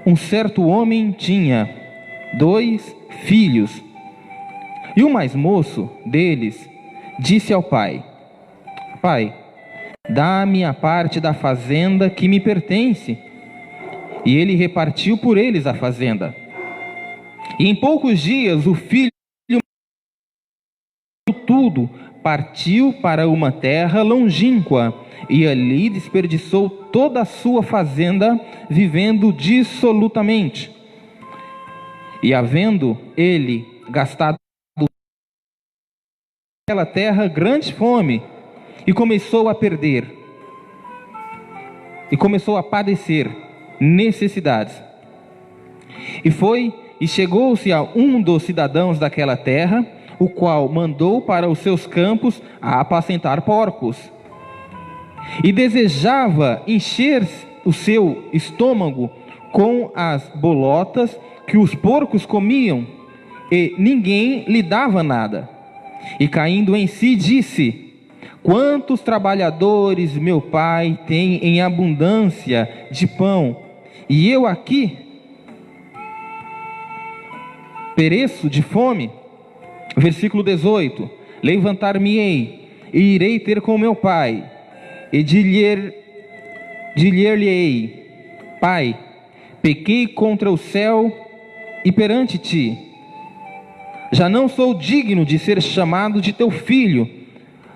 um certo homem tinha 2 filhos, e o mais moço deles disse ao pai: Pai, dá-me a parte da fazenda que me pertence. E ele repartiu por eles a fazenda. E em poucos dias o filho tudo partiu para uma terra longínqua, e ali desperdiçou toda a sua fazenda, vivendo dissolutamente. E havendo ele gastado naquela terra grande fome, e começou a padecer necessidades. E chegou-se a um dos cidadãos daquela terra, o qual mandou para os seus campos a apacentar porcos. E desejava encher o seu estômago com as bolotas que os porcos comiam, e ninguém lhe dava nada. E caindo em si, disse: Quantos trabalhadores meu pai tem em abundância de pão, e eu aqui pereço de fome. Versículo 18: Levantar-me-ei e irei ter com meu pai, e dir-lhe-ei: Pai, pequei contra o céu e perante ti. Já não sou digno de ser chamado de teu filho.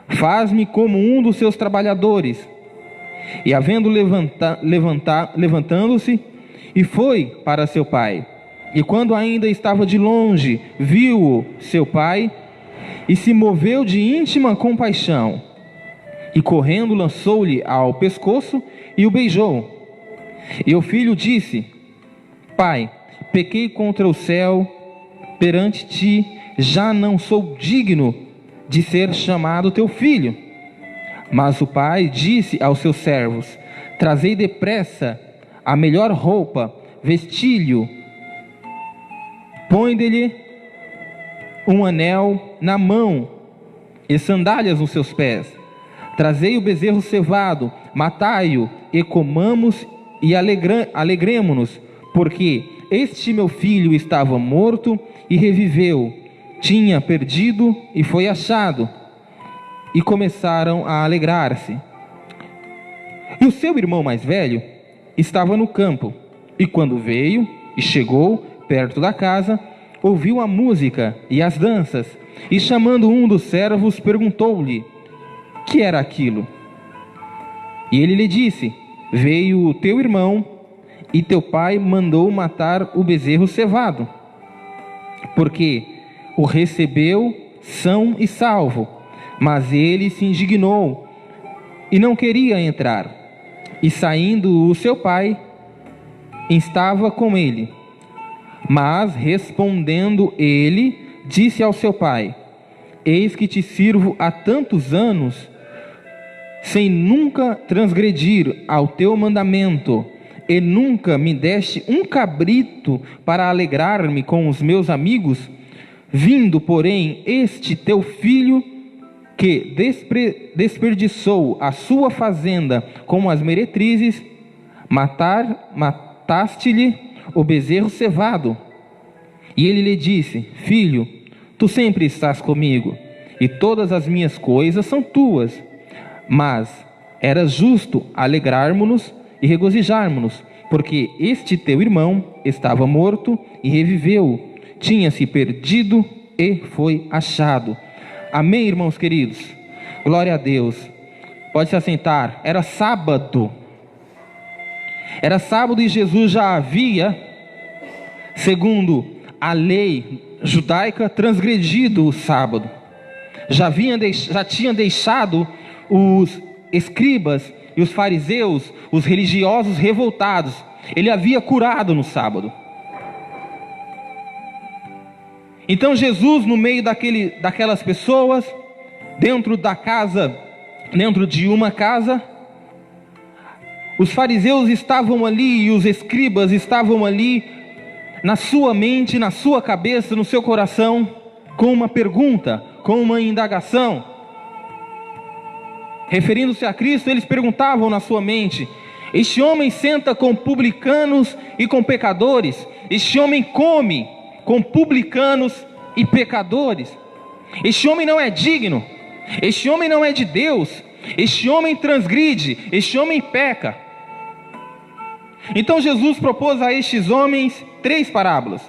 Faz-me como um dos seus trabalhadores. E havendo levantando-se, e foi para seu pai. E quando ainda estava de longe, viu-o seu pai, e se moveu de íntima compaixão. E correndo lançou-lhe ao pescoço e o beijou. E o filho disse: Pai, pequei contra o céu, perante ti, já não sou digno de ser chamado teu filho. Mas o pai disse aos seus servos: Trazei depressa a melhor roupa, vestilho, põe-lhe um anel na mão e sandálias nos seus pés. Trazei o bezerro cevado, matai-o e comamos e alegremo-nos, porque este meu filho estava morto e reviveu, tinha perdido e foi achado. E começaram a alegrar-se. E o seu irmão mais velho estava no campo, e quando veio e chegou perto da casa, ouviu a música e as danças, e chamando um dos servos, perguntou-lhe: que era aquilo? E ele lhe disse: Veio o teu irmão, e teu pai mandou matar o bezerro cevado, porque o recebeu são e salvo. Mas ele se indignou e não queria entrar. E saindo o seu pai, estava com ele. Mas respondendo ele, disse ao seu pai: Eis que te sirvo há tantos anos, sem nunca transgredir ao teu mandamento, e nunca me deste um cabrito para alegrar-me com os meus amigos. Vindo, porém, este teu filho, que desperdiçou a sua fazenda com as meretrizes, mataste-lhe o bezerro cevado. E ele lhe disse: Filho, tu sempre estás comigo, e todas as minhas coisas são tuas. Mas era justo alegrarmos-nos e regozijarmos-nos, porque este teu irmão estava morto e reviveu, tinha se perdido e foi achado. Amém, irmãos queridos? Glória a Deus. Pode se assentar. Era sábado e Jesus já havia, segundo a lei judaica, transgredido o sábado. Já tinha deixado os escribas e os fariseus, os religiosos revoltados. Ele havia curado no sábado. Então Jesus, no meio daquelas pessoas, dentro de uma casa, os fariseus estavam ali e os escribas estavam ali, na sua mente, na sua cabeça, no seu coração, com uma pergunta, com uma indagação. Referindo-se a Cristo, eles perguntavam na sua mente: Este homem senta com publicanos e com pecadores. Este homem come com publicanos e pecadores. Este homem não é digno. Este homem não é de Deus. Este homem transgride. Este homem peca. Então Jesus propôs a estes homens 3 parábolas.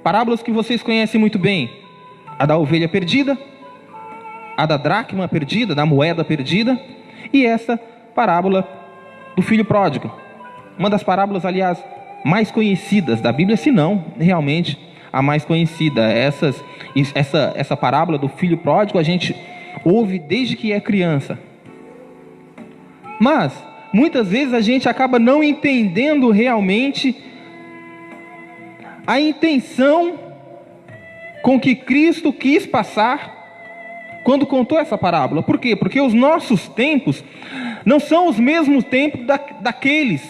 Parábolas que vocês conhecem muito bem. A da ovelha perdida, a da dracma perdida, da moeda perdida, e essa parábola do filho pródigo. Uma das parábolas, aliás, mais conhecidas da Bíblia, se não realmente a mais conhecida. Essa parábola do filho pródigo a gente ouve desde que é criança. Mas muitas vezes a gente acaba não entendendo realmente a intenção com que Cristo quis passar quando contou essa parábola. Por quê? Porque os nossos tempos não são os mesmos tempos daqueles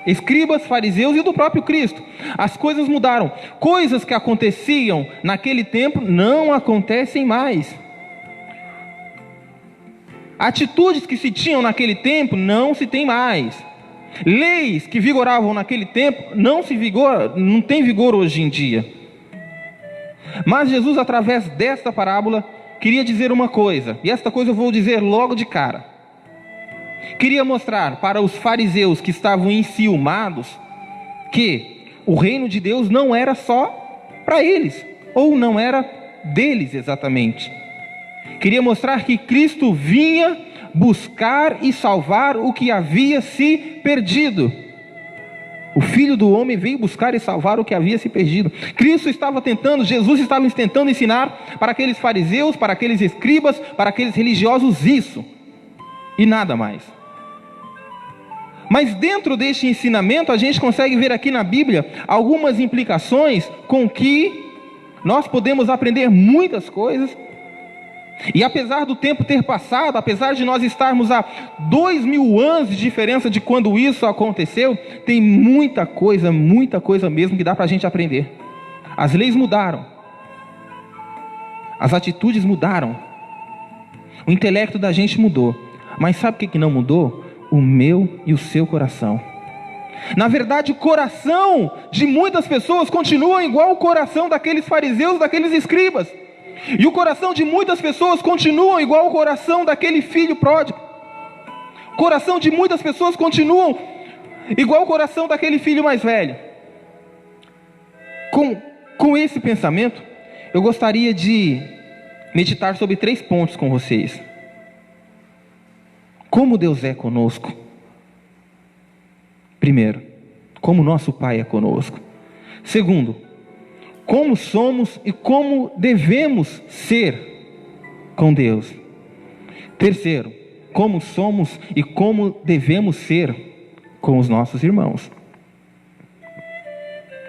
escribas, fariseus e do próprio Cristo. As coisas mudaram. Coisas que aconteciam naquele tempo não acontecem mais. Atitudes que se tinham naquele tempo não se tem mais. Leis que vigoravam naquele tempo não tem vigor hoje em dia. Mas Jesus, através desta parábola, queria dizer uma coisa, e esta coisa eu vou dizer logo de cara. Queria mostrar para os fariseus que estavam enciumados que o reino de Deus não era só para eles, ou não era deles exatamente. Queria mostrar que Cristo vinha buscar e salvar o que havia se perdido. O Filho do Homem veio buscar e salvar o que havia se perdido. Jesus estava tentando ensinar para aqueles fariseus, para aqueles escribas, para aqueles religiosos isso, e nada mais. Mas dentro deste ensinamento a gente consegue ver aqui na Bíblia algumas implicações com que nós podemos aprender muitas coisas. E apesar do tempo ter passado, apesar de nós estarmos a 2000 anos de diferença de quando isso aconteceu, tem muita coisa mesmo que dá para a gente aprender. As leis mudaram, as atitudes mudaram, o intelecto da gente mudou, mas sabe o que não mudou? O meu e o seu coração. Na verdade, o coração de muitas pessoas continua igual o coração daqueles fariseus, daqueles escribas. E o coração de muitas pessoas continua igual o coração daquele filho pródigo. O coração de muitas pessoas continua igual o coração daquele filho mais velho. Com esse pensamento, eu gostaria de meditar sobre 3 pontos com vocês. Como Deus é conosco. Primeiro, como nosso Pai é conosco. Segundo, como somos e como devemos ser com Deus. Terceiro, como somos e como devemos ser com os nossos irmãos.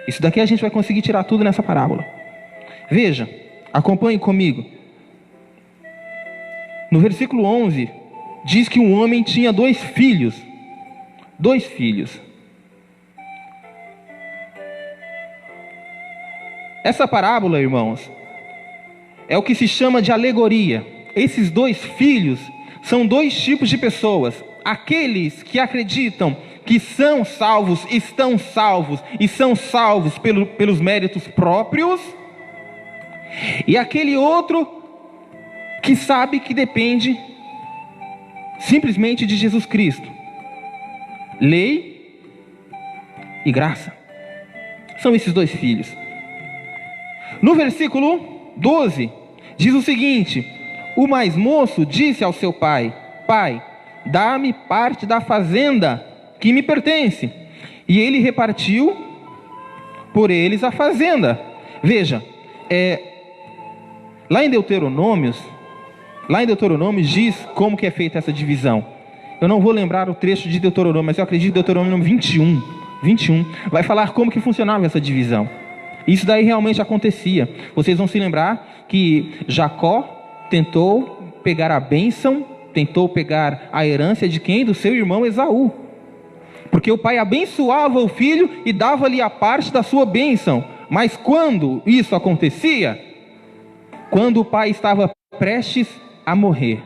Isso daqui a gente vai conseguir tirar tudo nessa parábola. Veja, acompanhe comigo. No versículo 11, diz que um homem tinha 2 filhos. 2 filhos. Essa parábola, irmãos, é o que se chama de alegoria. Esses 2 filhos são 2 tipos de pessoas. Aqueles que acreditam que são salvos, estão salvos e são salvos pelos méritos próprios. E aquele outro que sabe que depende simplesmente de Jesus Cristo. Lei e graça. São esses 2 filhos. No versículo 12, diz o seguinte: o mais moço disse ao seu pai: Pai, dá-me parte da fazenda que me pertence. E ele repartiu por eles a fazenda. Veja, lá em Deuteronômio diz como que é feita essa divisão. Eu não vou lembrar o trecho de Deuteronômio, mas eu acredito que Deuteronômio 21 vai falar como que funcionava essa divisão. Isso daí realmente acontecia. Vocês vão se lembrar que Jacó tentou pegar a bênção, tentou pegar a herança de quem? Do seu irmão Esaú. Porque o pai abençoava o filho e dava-lhe a parte da sua bênção. Mas quando isso acontecia? Quando o pai estava prestes a morrer.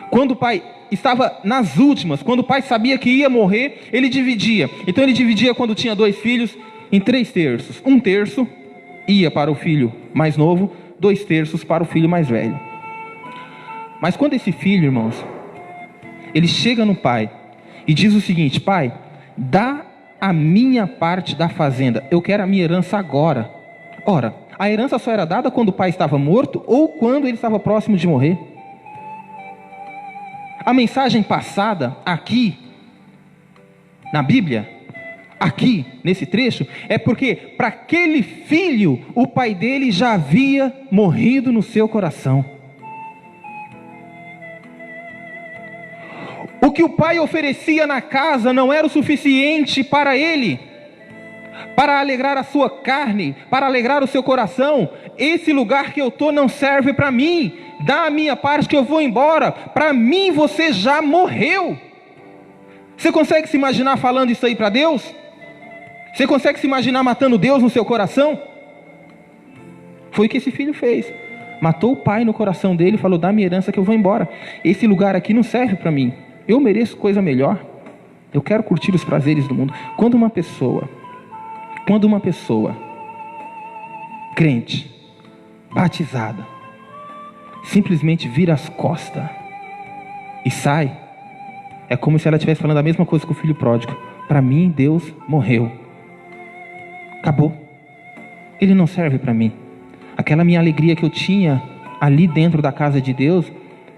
Quando o pai estava nas últimas, quando o pai sabia que ia morrer, ele dividia. Então ele dividia, quando tinha 2 filhos, em 3 terços. 1 terço ia para o filho mais novo, 2 terços para o filho mais velho. Mas quando esse filho, irmãos, ele chega no pai e diz o seguinte: pai, dá a minha parte da fazenda, eu quero a minha herança agora. Ora, a herança só era dada quando o pai estava morto ou quando ele estava próximo de morrer. A mensagem passada aqui na Bíblia, aqui nesse trecho, é porque para aquele filho o pai dele já havia morrido no seu coração. O que o pai oferecia na casa não era o suficiente para ele, para alegrar a sua carne, para alegrar o seu coração. Esse lugar que eu estou não serve para mim, dá a minha parte que eu vou embora, para mim você já morreu. Você consegue se imaginar falando isso aí para Deus? Você consegue se imaginar matando Deus no seu coração? Foi o que esse filho fez, matou o pai no coração dele e falou: dá minha herança que eu vou embora, esse lugar aqui não serve para mim, eu mereço coisa melhor, eu quero curtir os prazeres do mundo. Quando uma pessoa crente, batizada, simplesmente vira as costas e sai, é como se ela estivesse falando a mesma coisa que o filho pródigo: para mim Deus morreu, acabou, ele não serve para mim. Aquela minha alegria que eu tinha ali dentro da casa de Deus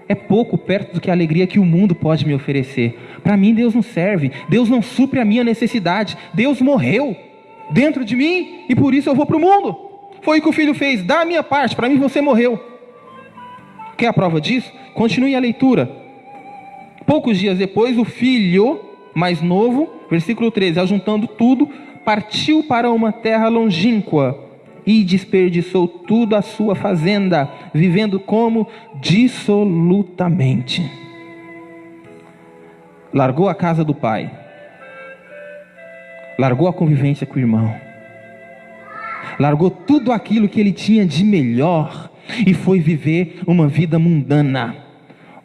é pouco perto do que a alegria que o mundo pode me oferecer. Para mim Deus não serve, Deus não supre a minha necessidade, Deus morreu dentro de mim e por isso eu vou para o mundo. Foi o que o filho fez: dá a minha parte, para mim você morreu. Quer a prova disso? Continue a leitura. Poucos dias depois, o filho mais novo, versículo 13, ajuntando tudo, partiu para uma terra longínqua e desperdiçou tudo a sua fazenda, vivendo como dissolutamente. Largou a casa do pai, largou a convivência com o irmão, largou tudo aquilo que ele tinha de melhor e foi viver uma vida mundana,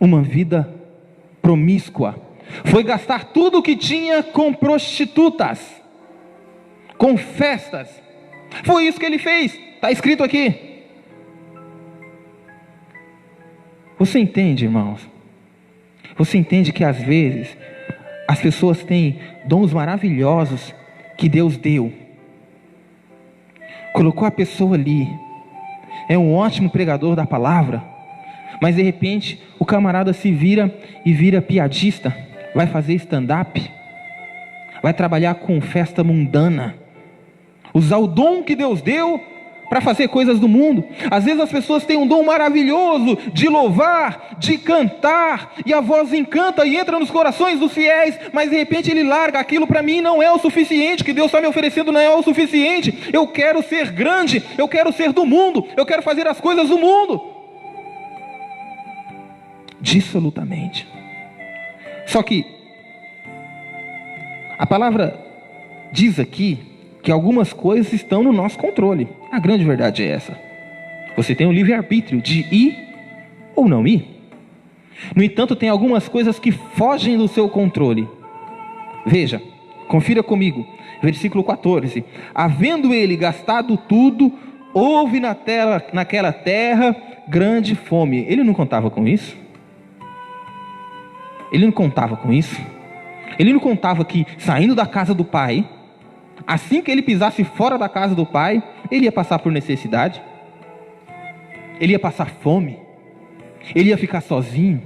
uma vida promíscua. Foi gastar tudo o que tinha com prostitutas, com festas. Foi isso que ele fez, está escrito aqui. Você entende, irmãos? Você entende que às vezes as pessoas têm dons maravilhosos que Deus deu, colocou a pessoa ali, é um ótimo pregador da palavra, mas de repente o camarada se vira e vira piadista, vai fazer stand-up, vai trabalhar com festa mundana, usar o dom que Deus deu para fazer coisas do mundo. Às vezes as pessoas têm um dom maravilhoso de louvar, de cantar, e a voz encanta e entra nos corações dos fiéis, mas de repente ele larga aquilo. Para mim não é o suficiente, que Deus está me oferecendo não é o suficiente. Eu quero ser grande, eu quero ser do mundo, eu quero fazer as coisas do mundo, dissolutamente. Só que a palavra diz aqui que algumas coisas estão no nosso controle. A grande verdade é essa: você tem o livre-arbítrio de ir ou não ir. No entanto, tem algumas coisas que fogem do seu controle. Veja, confira comigo, versículo 14: havendo ele gastado tudo, houve naquela terra grande fome. Ele não contava com isso? Ele não contava com isso? Ele não contava que saindo da casa do pai, assim que ele pisasse fora da casa do pai, ele ia passar por necessidade, ele ia passar fome, ele ia ficar sozinho.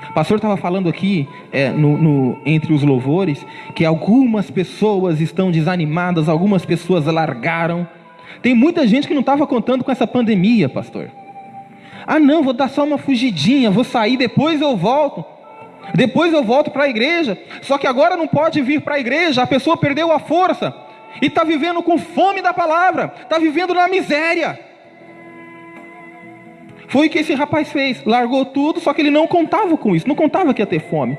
O pastor estava falando aqui entre os louvores que algumas pessoas estão desanimadas, algumas pessoas largaram. Tem muita gente que não estava contando com essa pandemia, pastor. Ah não, vou dar só uma fugidinha, vou sair, depois eu volto para a igreja. Só que agora não pode vir para a igreja, a pessoa perdeu a força e está vivendo com fome da palavra, está vivendo na miséria. Foi o que esse rapaz fez, largou tudo, só que ele não contava com isso, não contava que ia ter fome.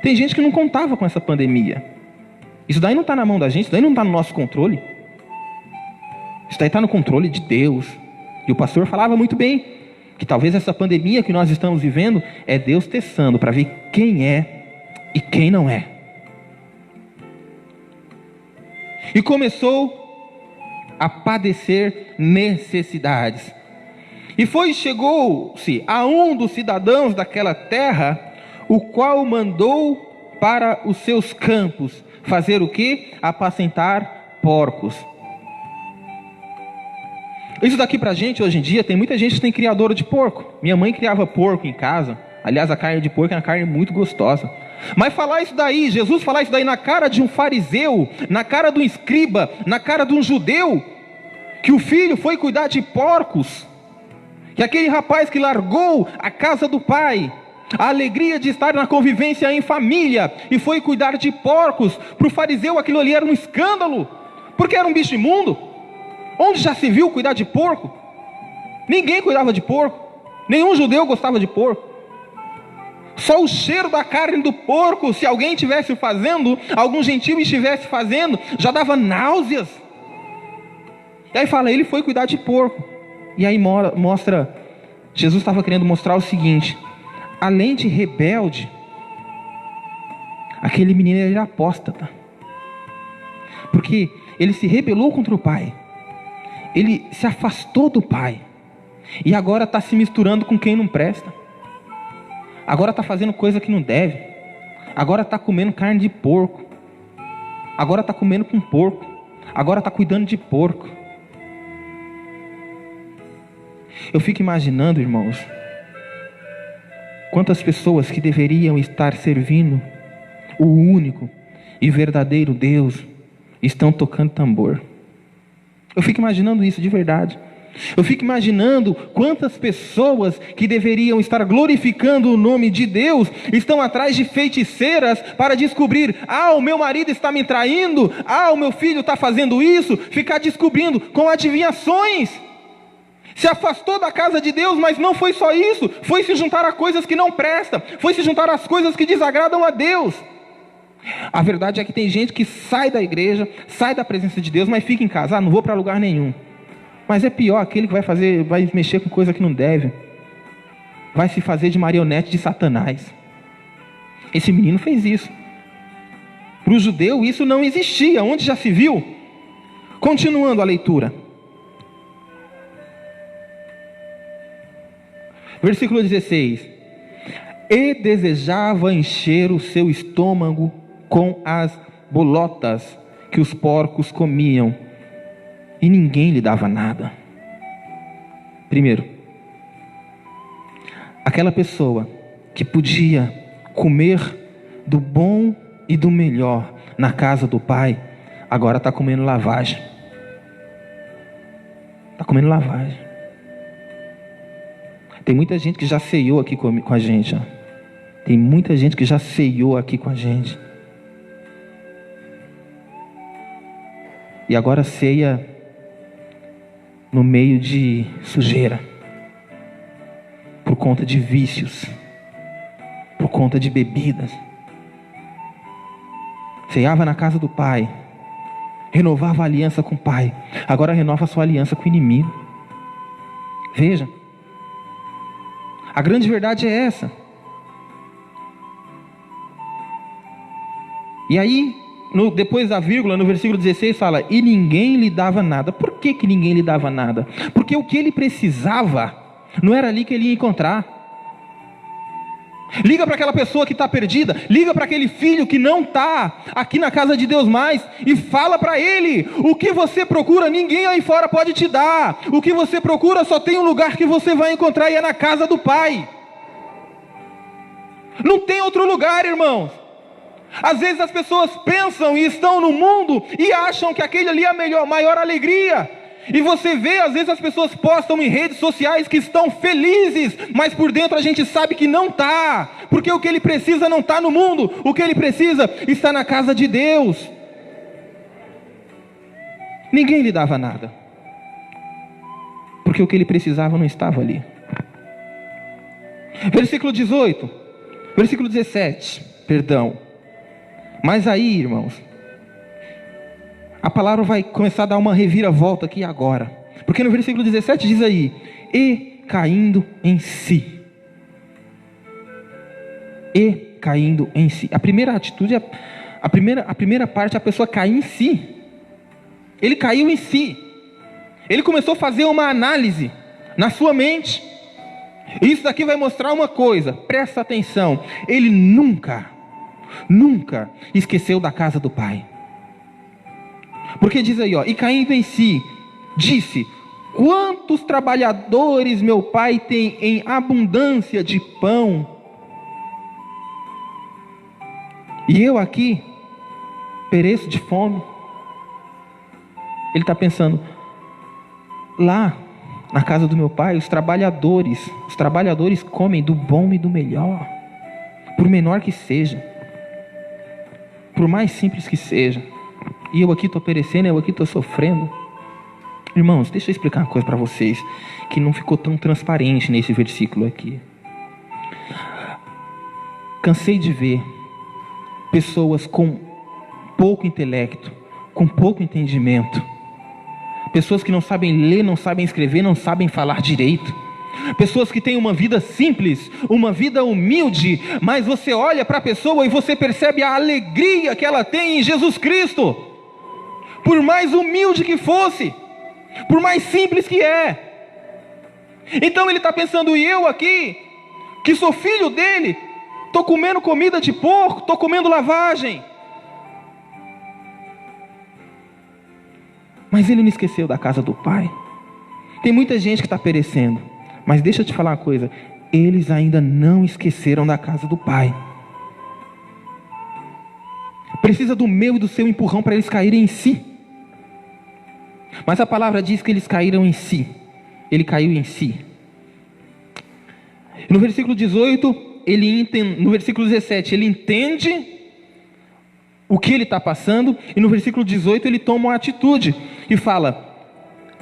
Tem gente que não contava com essa pandemia. Isso daí não está na mão da gente, isso daí não está no nosso controle. Isso daí está no controle de Deus. E o pastor falava muito bem, que talvez essa pandemia que nós estamos vivendo é Deus testando para ver quem é e quem não é. E começou a padecer necessidades. E chegou-se a um dos cidadãos daquela terra, o qual mandou para os seus campos fazer o quê? Apacentar porcos. Isso daqui pra gente hoje em dia, tem muita gente que tem criadora de porco. Minha mãe criava porco em casa. Aliás, a carne de porco é uma carne muito gostosa. Mas falar isso daí, Jesus falar isso daí na cara de um fariseu, na cara de um escriba, na cara de um judeu, que o filho foi cuidar de porcos, que aquele rapaz que largou a casa do pai, a alegria de estar na convivência em família, e foi cuidar de porcos, para o fariseu aquilo ali era um escândalo, porque era um bicho imundo. Onde já se viu cuidar de porco? Ninguém cuidava de porco, nenhum judeu gostava de porco. Só o cheiro da carne do porco, se alguém estivesse fazendo, algum gentil estivesse fazendo, já dava náuseas. E aí fala, ele foi cuidar de porco. E aí mostra, Jesus estava querendo mostrar o seguinte: além de rebelde, aquele menino era apóstata, porque ele se rebelou contra o pai, ele se afastou do pai, e agora está se misturando com quem não presta, agora está fazendo coisa que não deve, agora está comendo carne de porco, agora está comendo com porco, agora está cuidando de porco. Eu fico imaginando, irmãos, quantas pessoas que deveriam estar servindo o único e verdadeiro Deus estão tocando tambor. Eu fico imaginando isso de verdade. Eu fico imaginando quantas pessoas que deveriam estar glorificando o nome de Deus estão atrás de feiticeiras para descobrir: o meu marido está me traindo, o meu filho está fazendo isso, ficar descobrindo com adivinhações. Se afastou da casa de Deus, mas não foi só isso, foi se juntar a coisas que não prestam, foi se juntar às coisas que desagradam a Deus. A verdade é que tem gente que sai da igreja, sai da presença de Deus, mas fica em casa, não vou para lugar nenhum. Mas é pior aquele que vai mexer com coisa que não deve, vai se fazer de marionete de Satanás. Esse menino fez isso. Para o judeu isso não existia, onde já se viu? Continuando a leitura. Versículo 16. E desejava encher o seu estômago com as bolotas que os porcos comiam, e ninguém lhe dava nada. Primeiro, aquela pessoa que podia comer do bom e do melhor na casa do pai, agora está comendo lavagem. Está comendo lavagem. Tem muita gente que já ceiou aqui com a gente. Tem muita gente que já ceiou aqui com a gente. E agora ceia no meio de sujeira. Por conta de vícios. Por conta de bebidas. Ceiava na casa do pai. Renovava a aliança com o pai. Agora renova a sua aliança com o inimigo. Veja. A grande verdade é essa. E aí, depois da vírgula, no versículo 16 fala: e ninguém lhe dava nada. Por que ninguém lhe dava nada? Porque o que ele precisava não era ali que ele ia encontrar. Liga para aquela pessoa que está perdida, liga para aquele filho que não está aqui na casa de Deus mais, e fala para ele: o que você procura ninguém aí fora pode te dar, o que você procura só tem um lugar que você vai encontrar, e é na casa do Pai. Não tem outro lugar, irmãos. Às vezes as pessoas pensam e estão no mundo e acham que aquele ali é a maior alegria. E você vê, às vezes as pessoas postam em redes sociais que estão felizes, mas por dentro a gente sabe que não está, porque o que ele precisa não está no mundo, o que ele precisa está na casa de Deus. Ninguém lhe dava nada, porque o que ele precisava não estava ali. Versículo 17, perdão. Mas aí, irmãos, a palavra vai começar a dar uma reviravolta aqui agora. Porque no versículo 17 diz aí: e caindo em si. E caindo em si. A primeira atitude, a primeira parte, a pessoa cair em si. Ele caiu em si. Ele começou a fazer uma análise na sua mente. Isso daqui vai mostrar uma coisa, presta atenção. Ele nunca esqueceu da casa do pai. Porque diz aí, e caindo em si, disse: quantos trabalhadores meu pai tem em abundância de pão, e eu aqui pereço de fome. Ele está pensando, lá na casa do meu pai, os trabalhadores comem do bom e do melhor, por menor que seja, por mais simples que seja, e eu aqui estou perecendo, eu aqui estou sofrendo. Irmãos, deixa eu explicar uma coisa para vocês, que não ficou tão transparente nesse versículo aqui. Cansei de ver pessoas com pouco intelecto, com pouco entendimento, pessoas que não sabem ler, não sabem escrever, não sabem falar direito, pessoas que têm uma vida simples, uma vida humilde, mas você olha para a pessoa e você percebe a alegria que ela tem em Jesus Cristo, por mais humilde que fosse, por mais simples que é. Então ele está pensando, e eu aqui, que sou filho dele, estou comendo comida de porco, estou comendo lavagem. Mas ele não esqueceu da casa do pai. Tem muita gente que está perecendo, mas deixa eu te falar uma coisa, eles ainda não esqueceram da casa do pai. Precisa do meu e do seu empurrão para eles caírem em si. Mas a palavra diz que eles caíram em si. Ele caiu em si. No versículo 18, no versículo 17, ele entende o que ele está passando. E no versículo 18 ele toma uma atitude e fala: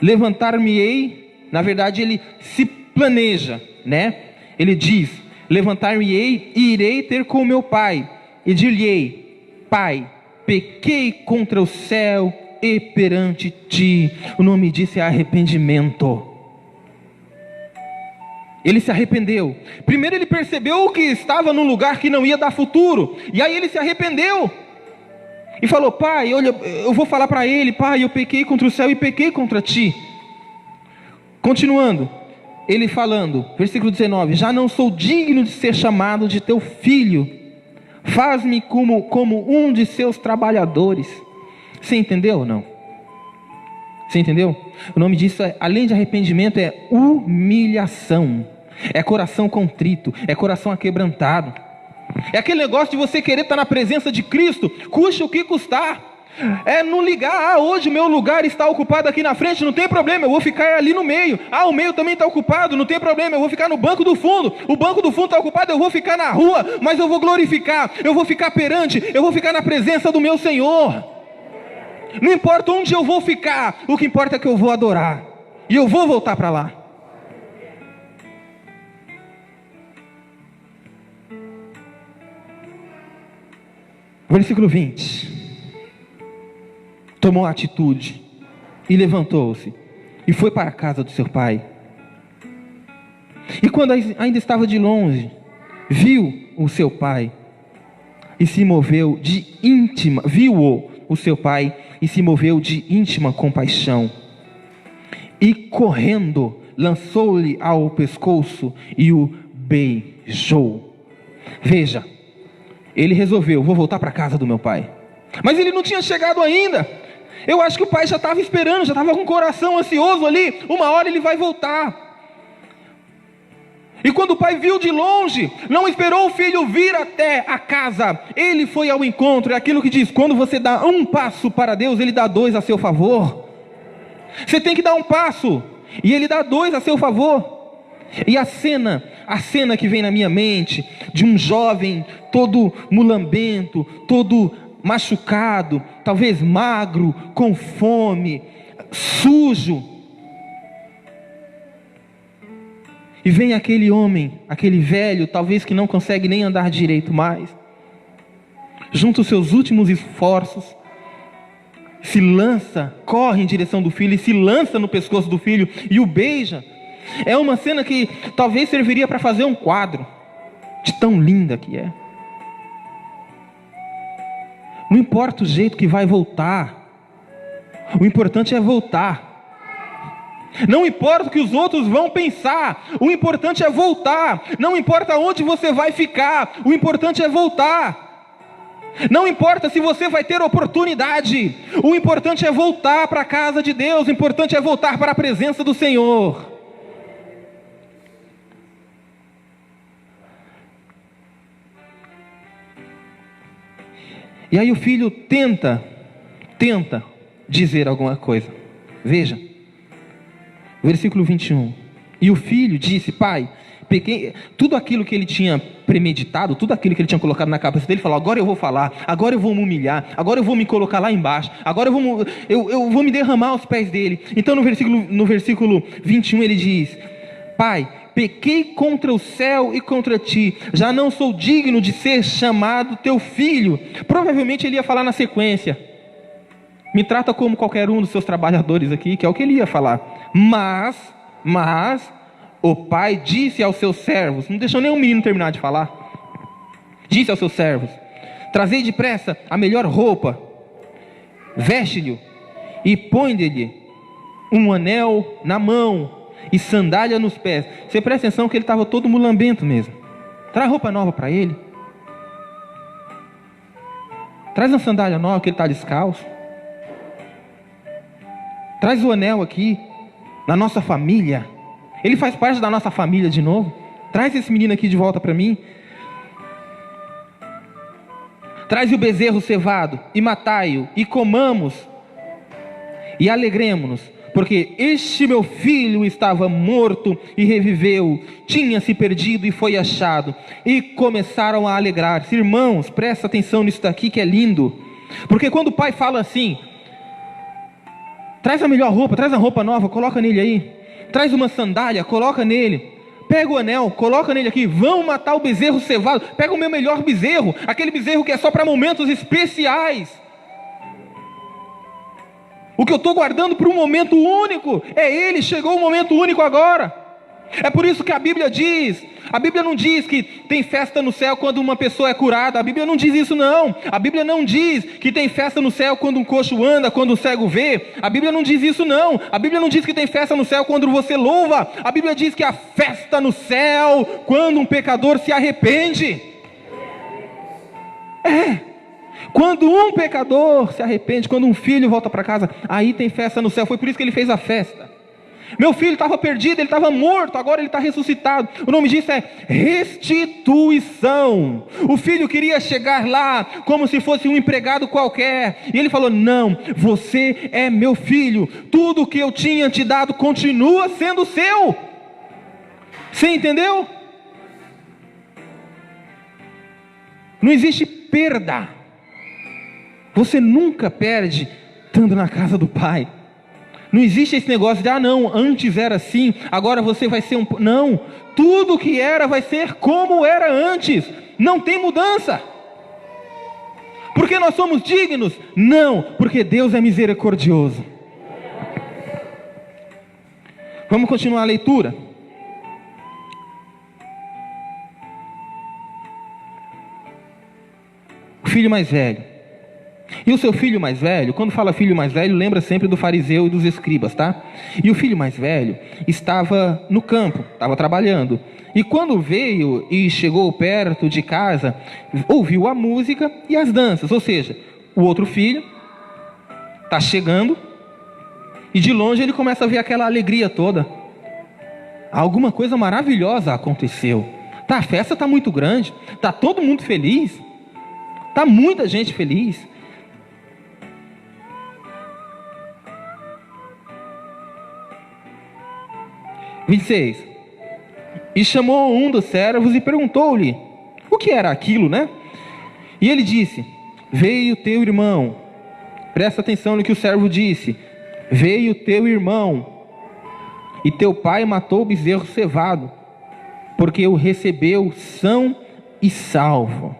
levantar-me-ei. Na verdade ele se planeja, né? Ele diz: levantar-me-ei e irei ter com meu pai, e dir-lhe-ei: pai, pequei contra o céu e perante ti. O nome disso é arrependimento. Ele se arrependeu. Primeiro ele percebeu que estava num lugar que não ia dar futuro, e aí ele se arrependeu e falou: pai, olha, eu vou falar para ele: pai, eu pequei contra o céu e pequei contra ti. Continuando, ele falando, versículo 19: já não sou digno de ser chamado de teu filho, faz-me como um de seus trabalhadores. Você entendeu ou não? Você entendeu? O nome disso, além de arrependimento, é humilhação. É coração contrito, é coração aquebrantado. É aquele negócio de você querer estar na presença de Cristo, custe o que custar. É não ligar: hoje meu lugar está ocupado aqui na frente, não tem problema, eu vou ficar ali no meio. O meio também está ocupado, não tem problema, eu vou ficar no banco do fundo. O banco do fundo está ocupado, eu vou ficar na rua, mas eu vou glorificar, eu vou ficar perante, eu vou ficar na presença do meu Senhor. Não importa onde eu vou ficar, o que importa é que eu vou adorar, e eu vou voltar para lá. Versículo 20. Tomou a atitude e levantou-se e foi para a casa do seu pai. E quando ainda estava de longe, viu o seu pai e se moveu de íntima, viu-o o seu pai e se moveu de íntima compaixão, e correndo lançou-lhe ao pescoço e o beijou. Veja, ele resolveu: vou voltar para a casa do meu pai. Mas ele não tinha chegado ainda. Eu acho que o pai já estava esperando, já estava com o coração ansioso ali. Uma hora ele vai voltar. E quando o pai viu de longe, não esperou o filho vir até a casa, ele foi ao encontro. É aquilo que diz: quando você dá um passo para Deus, Ele dá dois a seu favor. Você tem que dar um passo, e Ele dá dois a seu favor. E a cena que vem na minha mente, de um jovem todo mulambento, todo machucado, talvez magro, com fome, sujo. E vem aquele homem, aquele velho, talvez que não consegue nem andar direito mais, junta os seus últimos esforços, se lança, corre em direção do filho, e se lança no pescoço do filho, e o beija. É uma cena que talvez serviria para fazer um quadro, de tão linda que é. Não importa o jeito que vai voltar, o importante é voltar. Não importa o que os outros vão pensar, o importante é voltar. Não importa onde você vai ficar, o importante é voltar. Não importa se você vai ter oportunidade, o importante é voltar para a casa de Deus, o importante é voltar para a presença do Senhor. E aí o filho tenta dizer alguma coisa. Veja, versículo 21. E o filho disse: pai, peguei tudo aquilo que ele tinha premeditado, tudo aquilo que ele tinha colocado na cabeça dele, falou: agora eu vou falar, agora eu vou me humilhar, agora eu vou me colocar lá embaixo, agora eu vou me derramar aos pés dele. Então no versículo 21 ele diz: pai, pequei contra o céu e contra ti, já não sou digno de ser chamado teu filho. Provavelmente ele ia falar na sequência: me trata como qualquer um dos seus trabalhadores aqui, que é o que ele ia falar. Mas o pai disse aos seus servos, não deixou nem o menino terminar de falar, disse aos seus servos: trazei depressa a melhor roupa, veste-lhe e põe-lhe um anel na mão e sandália nos pés. Você presta atenção que ele estava todo mulambento mesmo. Traz roupa nova para ele, traz uma sandália nova que ele está descalço, traz o anel aqui, na nossa família, ele faz parte da nossa família de novo. Traz esse menino aqui de volta para mim. Traz o bezerro cevado e matai-o, e comamos e alegremos-nos, porque este meu filho estava morto e reviveu, tinha se perdido e foi achado. E começaram a alegrar-se. Irmãos, presta atenção nisso daqui que é lindo, porque quando o pai fala assim: traz a melhor roupa, traz a roupa nova, coloca nele aí, traz uma sandália, coloca nele, pega o anel, coloca nele aqui, vão matar o bezerro cevado, pega o meu melhor bezerro, aquele bezerro que é só para momentos especiais. O que eu estou guardando para um momento único, é ele, chegou o momento único agora. É por isso que a Bíblia não diz que tem festa no céu quando uma pessoa é curada. A Bíblia não diz isso não. A Bíblia não diz que tem festa no céu quando um coxo anda, quando um cego vê. A Bíblia não diz isso não. A Bíblia não diz que tem festa no céu quando você louva. A Bíblia diz que há festa no céu quando um pecador se arrepende. Quando um pecador se arrepende, quando um filho volta para casa, aí tem festa no céu. Foi por isso que ele fez a festa. Meu filho estava perdido, ele estava morto, agora ele está ressuscitado. O nome disso é restituição. O filho queria chegar lá como se fosse um empregado qualquer, e ele falou: não, você é meu filho, tudo que eu tinha te dado continua sendo seu. Você entendeu? Não existe perda. Você nunca perde estando na casa do pai. Não existe esse negócio de: ah não, antes era assim, agora você vai ser um... Não, tudo que era vai ser como era antes. Não tem mudança. Porque nós somos dignos? Não, porque Deus é misericordioso. Vamos continuar a leitura. O filho mais velho. E o seu filho mais velho, quando fala filho mais velho, lembra sempre do fariseu e dos escribas, tá? E o filho mais velho estava no campo, estava trabalhando. E quando veio e chegou perto de casa, ouviu a música e as danças. Ou seja, o outro filho está chegando e de longe ele começa a ver aquela alegria toda. Alguma coisa maravilhosa aconteceu. A festa está muito grande, está todo mundo feliz, está muita gente feliz. (26) 26. E chamou um dos servos e perguntou-lhe o que era aquilo, né? E ele disse: veio teu irmão. Presta atenção no que o servo disse: veio teu irmão, e teu pai matou o bezerro cevado, porque o recebeu são e salvo.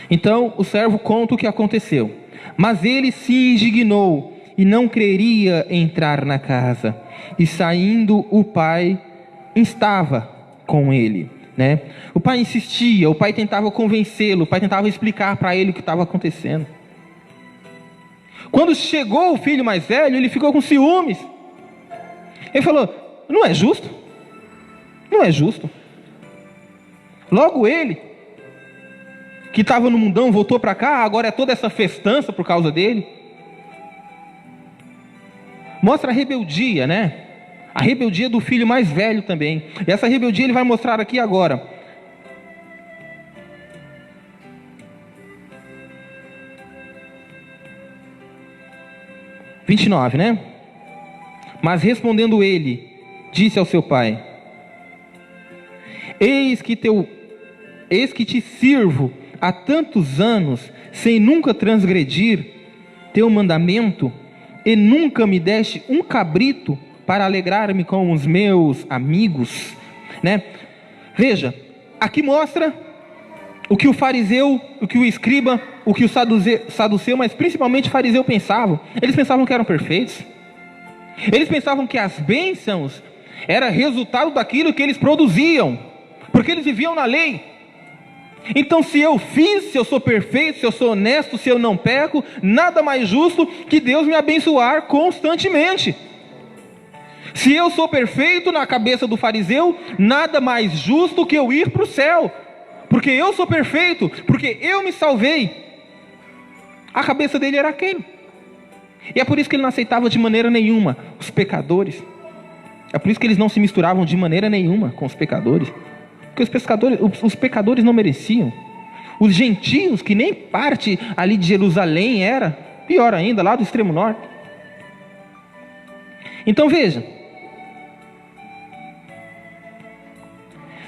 Então o servo conta o que aconteceu. Mas ele se indignou e não queria entrar na casa. e saindo o pai estava com ele, né? O pai insistia, o pai tentava convencê-lo, o pai tentava explicar para ele o que estava acontecendo. Quando chegou o filho mais velho, ele ficou com ciúmes. Ele falou: não é justo, não é justo. Logo ele, que estava no mundão, voltou para cá, agora é toda essa festança por causa dele. Mostra a rebeldia, né? A rebeldia do filho mais velho também. E essa rebeldia ele vai mostrar aqui agora. Vinte e 29, né? Mas respondendo ele, disse ao seu pai: Eis que te sirvo há tantos anos, sem nunca transgredir teu mandamento, e nunca me deste um cabrito para alegrar-me com os meus amigos, né? Veja, aqui mostra o que o fariseu, o que o escriba, o que o saduceu, mas principalmente o fariseu pensavam. Eles pensavam que eram perfeitos. Eles pensavam que as bênçãos era resultado daquilo que eles produziam, porque eles viviam na lei. Então, se eu fiz, se eu sou perfeito, se eu sou honesto, se eu não peco, nada mais justo que Deus me abençoar constantemente. Se eu sou perfeito na cabeça do fariseu, nada mais justo que eu ir para o céu, porque eu sou perfeito, porque eu me salvei. A cabeça dele era aquele. E é por isso que ele não aceitava de maneira nenhuma os pecadores. É por isso que eles não se misturavam de maneira nenhuma com os pecadores. Porque os pecadores não mereciam. Os gentios, que nem parte ali de Jerusalém era, pior ainda, lá do extremo norte. Então veja,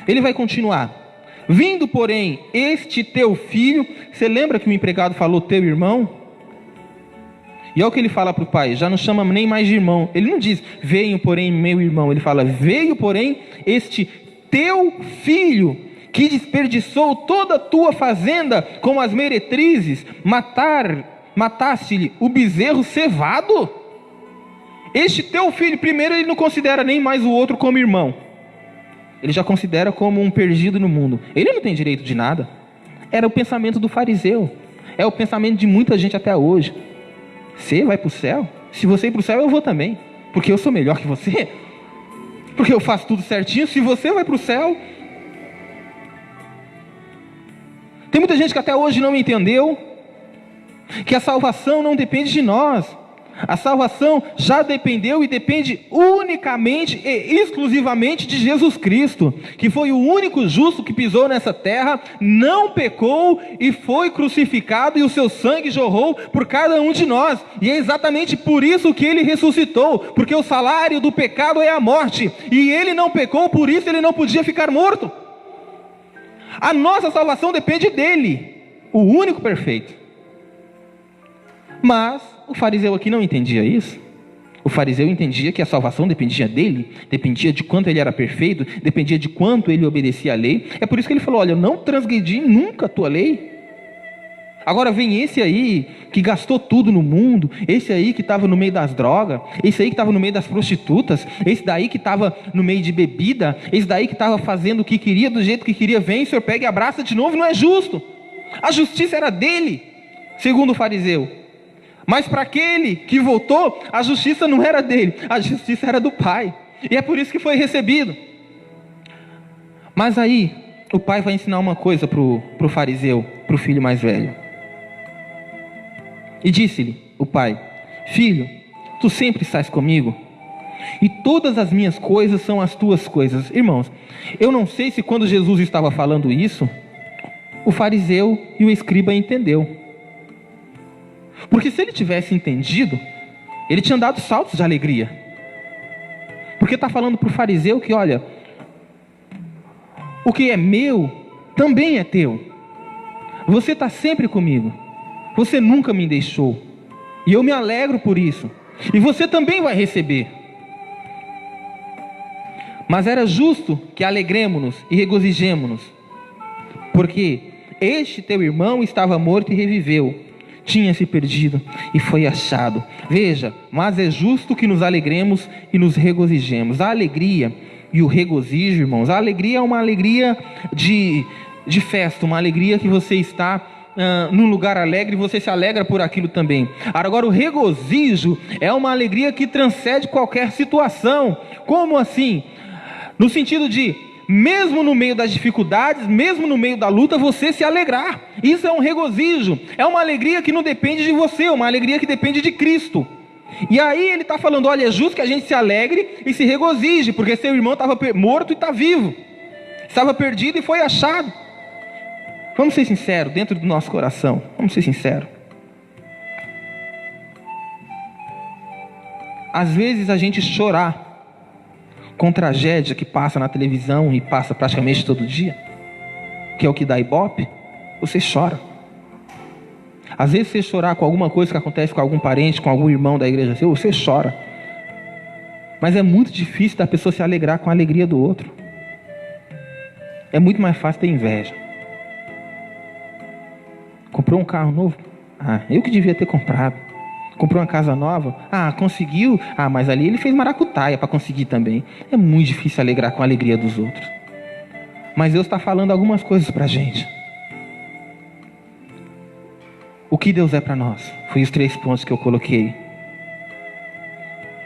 ele vai continuar. Vindo, porém, este teu filho, você lembra que o empregado falou teu irmão? E olha o que ele fala para o pai, já não chama nem mais de irmão. Ele não diz, veio, porém, meu irmão. Ele fala, veio, porém, este teu filho, que desperdiçou toda a tua fazenda com as meretrizes, mataste-lhe o bezerro cevado. Este teu filho, primeiro ele não considera nem mais o outro como irmão. Ele já considera como um perdido no mundo. Ele não tem direito de nada. Era o pensamento do fariseu. É o pensamento de muita gente até hoje. Você vai para o céu? Se você ir para o céu, eu vou também. Porque eu sou melhor que você. Porque eu faço tudo certinho. Se você vai para o céu... Tem muita gente que até hoje não entendeu que a salvação não depende de nós. A salvação já dependeu e depende unicamente e exclusivamente de Jesus Cristo, que foi o único justo que pisou nessa terra, não pecou e foi crucificado, e o seu sangue jorrou por cada um de nós. E é exatamente por isso que ele ressuscitou, porque o salário do pecado é a morte, e ele não pecou, por isso ele não podia ficar morto. A nossa salvação depende dele, o único perfeito. Mas o fariseu aqui não entendia isso. O fariseu entendia que a salvação dependia dele, dependia de quanto ele era perfeito, dependia de quanto ele obedecia à lei. É por isso que ele falou, olha, eu não transgredi nunca a tua lei. Agora vem esse aí que gastou tudo no mundo, esse aí que estava no meio das drogas, esse aí que estava no meio das prostitutas, esse daí que estava no meio de bebida, esse daí que estava fazendo o que queria, do jeito que queria, vem, o senhor pega e abraça de novo, não é justo. A justiça era dele, segundo o fariseu. Mas para aquele que voltou, a justiça não era dele, a justiça era do pai. E é por isso que foi recebido. Mas aí, o pai vai ensinar uma coisa para o fariseu, para o filho mais velho. E disse-lhe o pai, filho, tu sempre estás comigo, e todas as minhas coisas são as tuas coisas. Irmãos, eu não sei se quando Jesus estava falando isso, o fariseu e o escriba entendeu. Porque se ele tivesse entendido, ele tinha dado saltos de alegria. Porque está falando para o fariseu que, olha, o que é meu, também é teu. Você está sempre comigo. Você nunca me deixou. E eu me alegro por isso. E você também vai receber. Mas era justo que alegremos-nos e regozijemo-nos. Porque este teu irmão estava morto e reviveu. tinha se perdido e foi achado. Veja, mas é justo que nos alegremos e nos regozijemos. A alegria e o regozijo, irmãos, a alegria é uma alegria de festa, uma alegria que você está num lugar alegre e você se alegra por aquilo também. Agora, o regozijo é uma alegria que transcende qualquer situação. Como assim? No sentido de, mesmo no meio das dificuldades, mesmo no meio da luta, você se alegrar. Isso é um regozijo, é uma alegria que não depende de você, é uma alegria que depende de Cristo. E aí ele está falando, olha, é justo que a gente se alegre e se regozije, porque seu irmão estava morto e está vivo, estava perdido e foi achado. Vamos ser sinceros, dentro do nosso coração, vamos ser sinceros. Às vezes a gente chorar com tragédia que passa na televisão e passa praticamente todo dia, que é o que dá ibope, você chora. Às vezes você chorar com alguma coisa que acontece com algum parente, com algum irmão da igreja seu, você chora. Mas é muito difícil da pessoa se alegrar com a alegria do outro. É muito mais fácil ter inveja. Comprou um carro novo? Ah, eu que devia ter comprado. Comprou uma casa nova? Ah, conseguiu? Ah, mas ali ele fez maracutaia para conseguir também. É muito difícil alegrar com a alegria dos outros. Mas Deus está falando algumas coisas para a gente. O que Deus é para nós? Foi os 3 pontos que eu coloquei.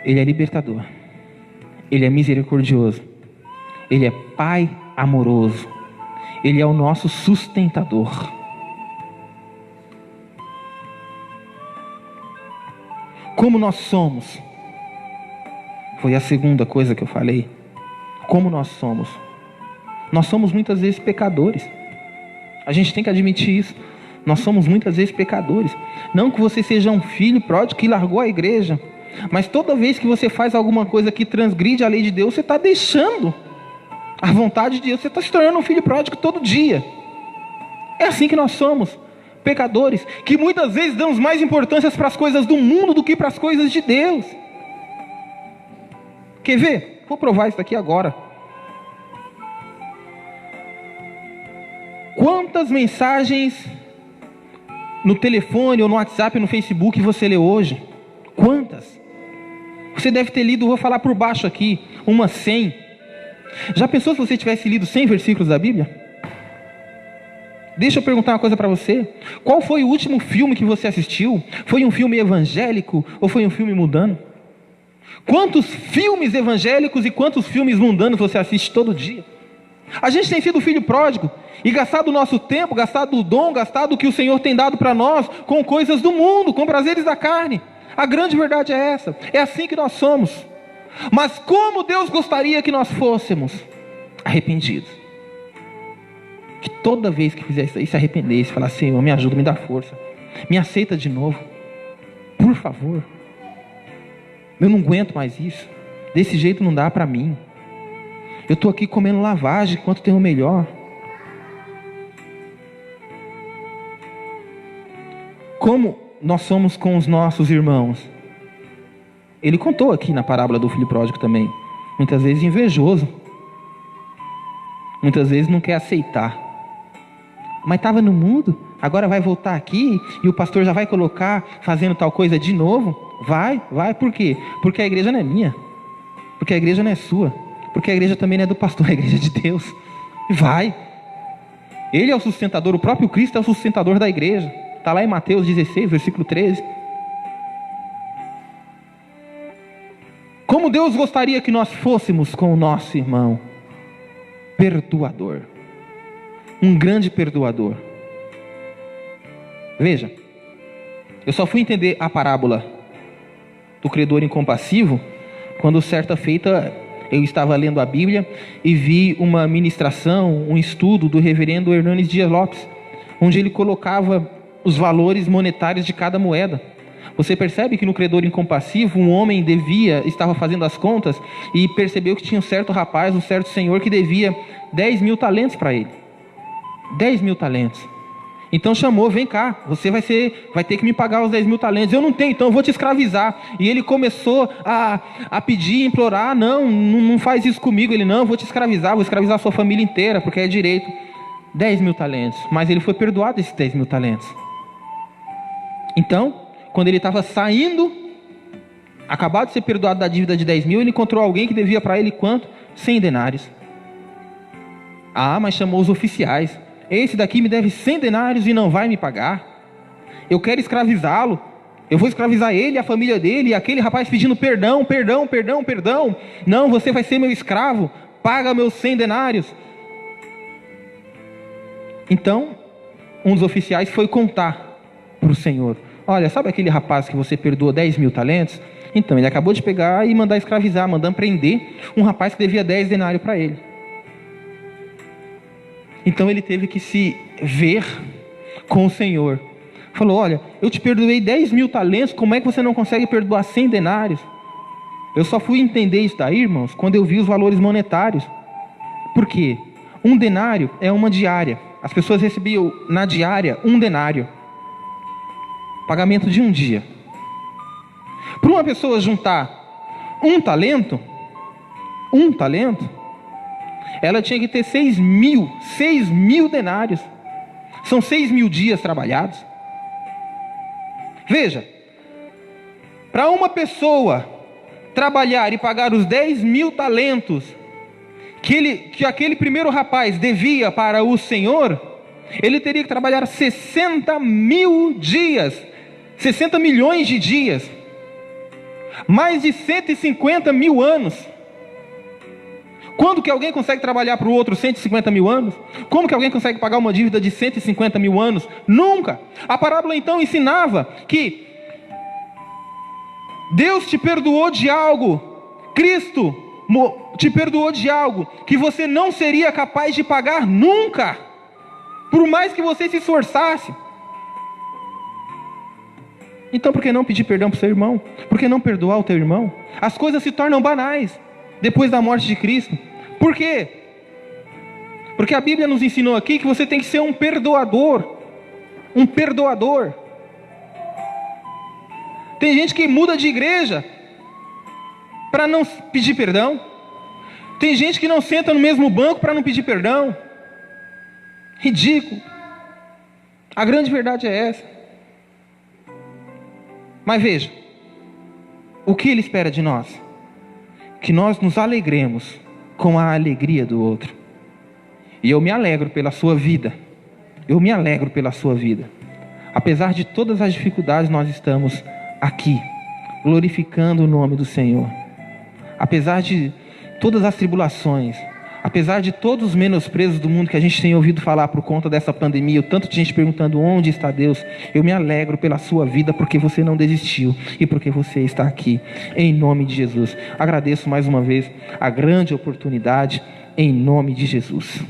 Ele é libertador. Ele é misericordioso. Ele é Pai amoroso. Ele é o nosso sustentador. Como nós somos? Foi a segunda coisa que eu falei. Como nós somos? Nós somos muitas vezes pecadores. A gente tem que admitir isso. Nós somos muitas vezes pecadores. Não que você seja um filho pródigo que largou a igreja, mas toda vez que você faz alguma coisa que transgride a lei de Deus, você está deixando a vontade de Deus. Você está se tornando um filho pródigo todo dia. É assim que nós somos. Pecadores, que muitas vezes damos mais importância para as coisas do mundo do que para as coisas de Deus. Quer ver? Vou provar isso aqui agora. Quantas mensagens no telefone ou no WhatsApp, no Facebook você lê hoje? Quantas? Você deve ter lido, vou falar por baixo aqui, umas 100. Já pensou se você tivesse lido 100 versículos da Bíblia? Deixa eu perguntar uma coisa para você. Qual foi o último filme que você assistiu? Foi um filme evangélico ou foi um filme mundano? Quantos filmes evangélicos e quantos filmes mundanos você assiste todo dia? A gente tem sido filho pródigo e gastado o nosso tempo, gastado o dom, gastado o que o Senhor tem dado para nós com coisas do mundo, com prazeres da carne. A grande verdade é essa. É assim que nós somos. Mas como Deus gostaria que nós fôssemos arrependidos. Que toda vez que fizesse isso, se arrependesse, falasse, Senhor, me ajuda, me dá força, me aceita de novo, por favor, eu não aguento mais isso, desse jeito não dá para mim, eu estou aqui comendo lavagem, enquanto tem o melhor. Como nós somos com os nossos irmãos? Ele contou aqui na parábola do filho pródigo também, muitas vezes invejoso, muitas vezes não quer aceitar. Mas estava no mundo, agora vai voltar aqui e o pastor já vai colocar fazendo tal coisa de novo? Vai, por quê? Porque a igreja não é minha, porque a igreja não é sua, porque a igreja também não é do pastor, a igreja é de Deus. Vai. Ele é o sustentador, o próprio Cristo é o sustentador da igreja. Está lá em Mateus 16, versículo 13. Como Deus gostaria que nós fôssemos com o nosso irmão? Perdoador. Um grande perdoador. Veja, eu só fui entender a parábola do credor incompassivo quando certa feita eu estava lendo a Bíblia e vi uma ministração, um estudo do reverendo Hernanes Dias Lopes, onde ele colocava os valores monetários de cada moeda. Você percebe que no credor incompassivo, um homem estava fazendo as contas e percebeu que tinha um certo rapaz, um certo senhor que devia 10 mil talentos para ele. 10 mil talentos. Então chamou, vem cá, você vai ter que me pagar os 10 mil talentos. Eu não tenho, então eu vou te escravizar. E ele começou a pedir, implorar, não faz isso comigo. Ele, não, eu vou te escravizar, vou escravizar a sua família inteira, porque é direito. 10 mil talentos. Mas ele foi perdoado esses 10 mil talentos. Então, quando ele estava saindo, acabado de ser perdoado da dívida de 10 mil, ele encontrou alguém que devia para ele quanto? 100 denários. Ah, mas chamou os oficiais. Esse daqui me deve 100 denários e não vai me pagar. Eu quero escravizá-lo. Eu vou escravizar ele, a família dele, e aquele rapaz pedindo perdão, perdão, perdão, perdão. Não, você vai ser meu escravo. Paga meus 100 denários. Então, um dos oficiais foi contar para o Senhor. Olha, sabe aquele rapaz que você perdoou 10 mil talentos? Então, ele acabou de pegar e mandar escravizar, mandando prender um rapaz que devia 10 denários para ele. Então, ele teve que se ver com o Senhor. Falou, olha, eu te perdoei 10 mil talentos, como é que você não consegue perdoar 100 denários? Eu só fui entender isso daí, irmãos, quando eu vi os valores monetários. Por quê? Um denário é uma diária. As pessoas recebiam na diária 1 denário. Pagamento de um dia. Para uma pessoa juntar um talento, ela tinha que ter 6 mil denários. São 6 mil dias trabalhados. Veja, para uma pessoa trabalhar e pagar os 10 mil talentos que aquele primeiro rapaz devia para o Senhor, ele teria que trabalhar 60 mil dias, 60 milhões de dias, mais de 150 mil anos. Quando que alguém consegue trabalhar para o outro 150 mil anos? Como que alguém consegue pagar uma dívida de 150 mil anos? Nunca. A parábola então ensinava que Deus te perdoou de algo, Cristo te perdoou de algo que você não seria capaz de pagar nunca, por mais que você se esforçasse. Então por que não pedir perdão para o seu irmão? Por que não perdoar o teu irmão? As coisas se tornam banais depois da morte de Cristo. Por quê? Porque a Bíblia nos ensinou aqui que você tem que ser um perdoador. Um perdoador. Tem gente que muda de igreja para não pedir perdão. Tem gente que não senta no mesmo banco para não pedir perdão. Ridículo. A grande verdade é essa. Mas veja, o que Ele espera de nós? Que nós nos alegremos com a alegria do outro. E eu me alegro pela sua vida. Eu me alegro pela sua vida. Apesar de todas as dificuldades, nós estamos aqui, glorificando o nome do Senhor. Apesar de todas as tribulações, apesar de todos os menosprezos do mundo que a gente tem ouvido falar por conta dessa pandemia, o tanto de gente perguntando onde está Deus, eu me alegro pela sua vida porque você não desistiu e porque você está aqui, em nome de Jesus. Agradeço mais uma vez a grande oportunidade, em nome de Jesus.